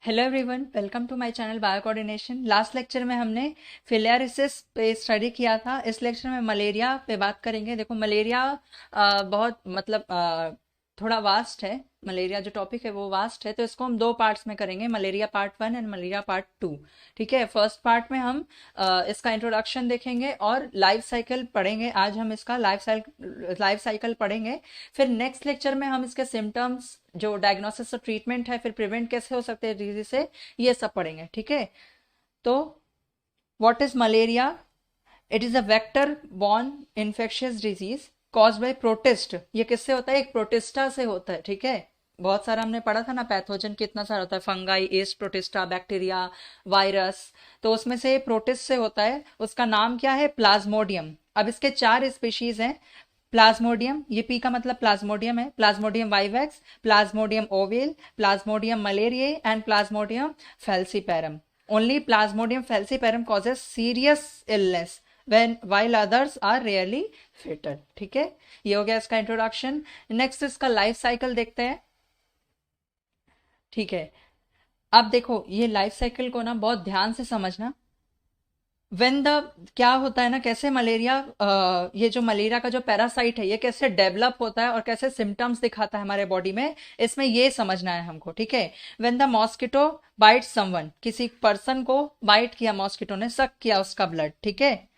Hello everyone, welcome to my channel bio coordination. Last lecture में हमने फिलियारिसिस पे study किया था। इस लेक्चर में मलेरिया पे बात करेंगे। देखो मलेरिया बहुत थोड़ा वास्ट है। मलेरिया जो टॉपिक है वो वास्ट है, तो इसको हम दो पार्ट्स में करेंगे, malaria part 1 and malaria part 2। ठीक है, फर्स्ट पार्ट में हम इसका इंट्रोडक्शन देखेंगे और लाइफ साइकिल पढ़ेंगे। आज हम इसका लाइफ साइकिल पढ़ेंगे। फिर नेक्स्ट लेक्चर में हम इसके सिम्टम्स, जो डायग्नोसिस और ट्रीटमेंट है, फिर प्रिवेंट कैसे हो सकते हैं डिजीज से, ये सब पढ़ेंगे। ठीक है, तो what is malaria? It is a vector borne infectious disease cause by protist. ये किससे होता है? एक प्रोटिस्टा से होता है। ठीक है, बहुत सारा हमने पढ़ा था ना, पैथोजन कितना सारा होता है, fungi, east protista, bacteria, virus. तो उसमें से प्रोटिस्ट से होता है। उसका नाम क्या है? प्लाज्मोडियम। अब इसके 4 स्पीशीज हैं। प्लाज्मोडियम, ये पी का मतलब प्लाज्मोडियम है। Plasmodium vivax, Plasmodium oval, Plasmodium malariae and Plasmodium falciparum. Only Plasmodium falciparum causes serious illness when while others are rarely fatal। ठीक है, ये हो गया इसका इंट्रोडक्शन। नेक्स्ट इसका लाइफ साइकिल देखते हैं। ठीक है, अब देखो ये लाइफ साइकिल को ना बहुत ध्यान से समझना। वेन द क्या होता है ना, कैसे मलेरिया, ये जो मलेरिया का जो पैरासाइट है ये कैसे डेवलप होता है और कैसे सिम्टम्स दिखाता है हमारे बॉडी में, इसमें ये समझना है हमको। ठीक है, when the mosquito bite someone, किसी पर्सन को बाइट किया मॉस्किटो ने, सक किया उसका ब्लड। ठीक है,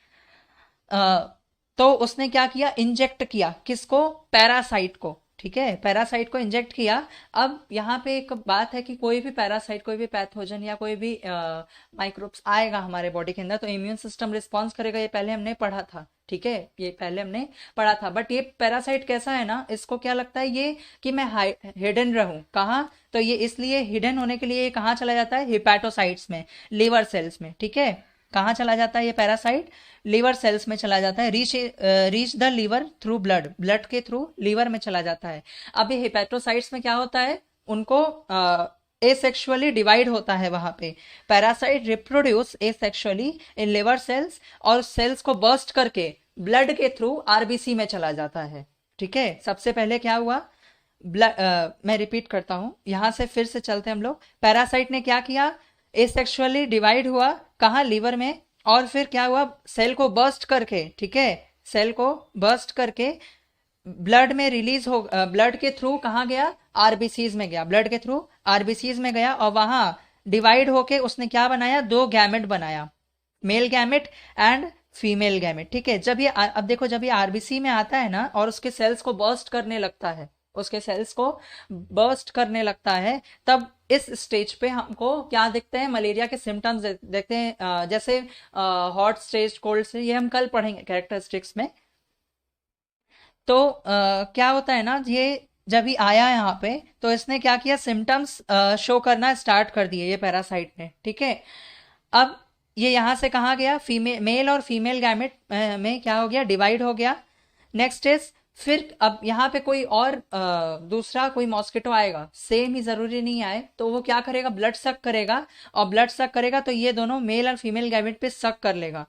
तो उसने क्या किया? इंजेक्ट किया किसको? पैरासाइट को। ठीक है, पैरासाइट को इंजेक्ट किया। अब यहाँ पे एक बात है कि कोई भी पैरासाइट, कोई भी पैथोजन या कोई भी माइक्रोब्स आएगा हमारे बॉडी के अंदर तो इम्यून सिस्टम रिस्पॉन्स करेगा। ये पहले हमने पढ़ा था। ठीक है, ये पहले हमने पढ़ा था। बट ये पैरासाइट कैसा है ना, इसको क्या लगता है ये कि मैं हिडन रहूं। कहाँ? तो ये इसलिए हिडन होने के लिए ये कहाँ चला जाता है? हिपैटोसाइट्स में, लिवर सेल्स में। ठीक है, कहाँ चला जाता है ये पैरासाइट? लीवर सेल्स में चला जाता है। Reach the liver through blood, blood के थ्रू लीवर में चला जाता है। अब ये हेपेटोसाइट्स में क्या होता है? उनको एसेक्सुअली डिवाइड होता है वहां पे। Parasite reproduce asexually in liver cells और सेल्स को बर्स्ट करके ब्लड के थ्रू आरबीसी में चला जाता है। ठीक है, सबसे पहले क्या हुआ? मैं रिपीट करता हूं, यहां से फिर से चलते हैं हम लोग। पैरासाइट ने क्या किया? एसेक्सुअली डिवाइड हुआ, कहाँ? लीवर में। और फिर क्या हुआ? सेल को बर्स्ट करके, ठीक है, सेल को बर्स्ट करके ब्लड में रिलीज हो, ब्लड के थ्रू कहाँ गया? आरबीसीज में गया, ब्लड के थ्रू आरबीसीज में गया और वहां डिवाइड होके उसने क्या बनाया? 2 गैमेट बनाया, male gamete and female gamete. ठीक है, जब ये अब देखो, जब ये आरबीसी में आता है ना और उसके सेल्स को बर्स्ट करने लगता है, उसके सेल्स को बर्स्ट करने लगता है, तब इस स्टेज पे हमको क्या दिखते हैं? मलेरिया के सिम्टम्स देखते हैं। जैसे हॉट स्टेज, कोल्ड स्टेज, ये हम कल पढ़ेंगे कैरेक्टरिस्टिक्स में। तो क्या होता है ना, ये जब ही आया यहाँ पे तो इसने क्या किया? सिम्टम्स शो करना स्टार्ट कर दिए ये पैरासाइट ने। ठीक है, अब ये यहाँ से कहाँ गया? फीमेल, मेल और फीमेल गैमेट में क्या हो गया? डिवाइड हो गया। नेक्स्ट इज, फिर अब यहाँ पे कोई और दूसरा कोई मॉस्किटो आएगा, सेम ही जरूरी नहीं आए, तो वो क्या करेगा? ब्लड सक करेगा। और ब्लड सक करेगा तो ये दोनों मेल और फीमेल गैमेट पे सक कर लेगा।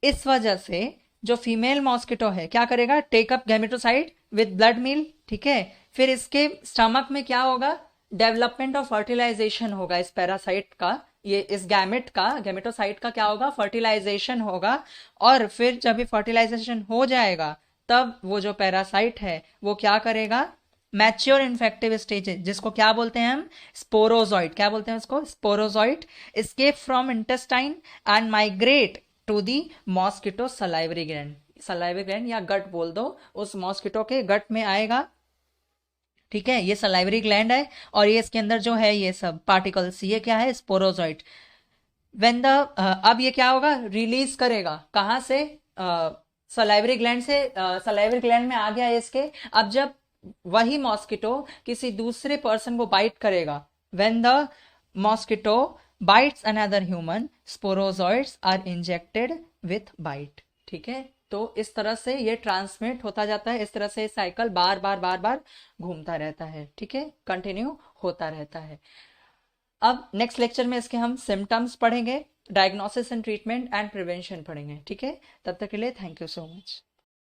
इस वजह से जो फीमेल मॉस्किटो है क्या करेगा? Take up gametocyte with blood meal. ठीक है, फिर इसके स्टमक में क्या होगा? डेवलपमेंट ऑफ फर्टिलाइजेशन होगा इस पैरासाइट का, ये इस गैमेट का, गैमेटोसाइट का क्या होगा? फर्टिलाइजेशन होगा। और फिर जब ये फर्टिलाइजेशन हो जाएगा तब वो जो पैरासाइट है वो क्या करेगा? मैच्योर इन्फेक्टिव स्टेज, जिसको क्या बोलते हैं हम? स्पोरोजॉइट। क्या बोलते हैं उसको? Sporozoite. Escape from intestine and migrate to the mosquito salivary gland. Salivary gland या गट बोल दो, उस मॉस्किटो के गट में आएगा। ठीक है, ये सलाइवरी ग्लैंड है और ये इसके अंदर जो है ये सब पार्टिकल्स, ये क्या है? स्पोरोजॉइट। वेन द अब ये क्या होगा? रिलीज करेगा कहाँ से? सलाइवरी ग्लैंड से। सलाइवरी ग्लैंड में आ गया है इसके। अब जब वही मॉस्किटो किसी दूसरे पर्सन को बाइट करेगा, when the mosquito bites another human, sporozoites are injected with bite. ठीक है, तो इस तरह से ये ट्रांसमिट होता जाता है। इस तरह से साइकिल बार बार बार बार घूमता रहता है। ठीक है, कंटिन्यू होता रहता है। अब नेक्स्ट लेक्चर में इसके हम सिम्टम्स पढ़ेंगे, diagnosis and treatment and prevention पढ़ेंगे। ठीक है, तब तक के लिए थैंक यू सो मच।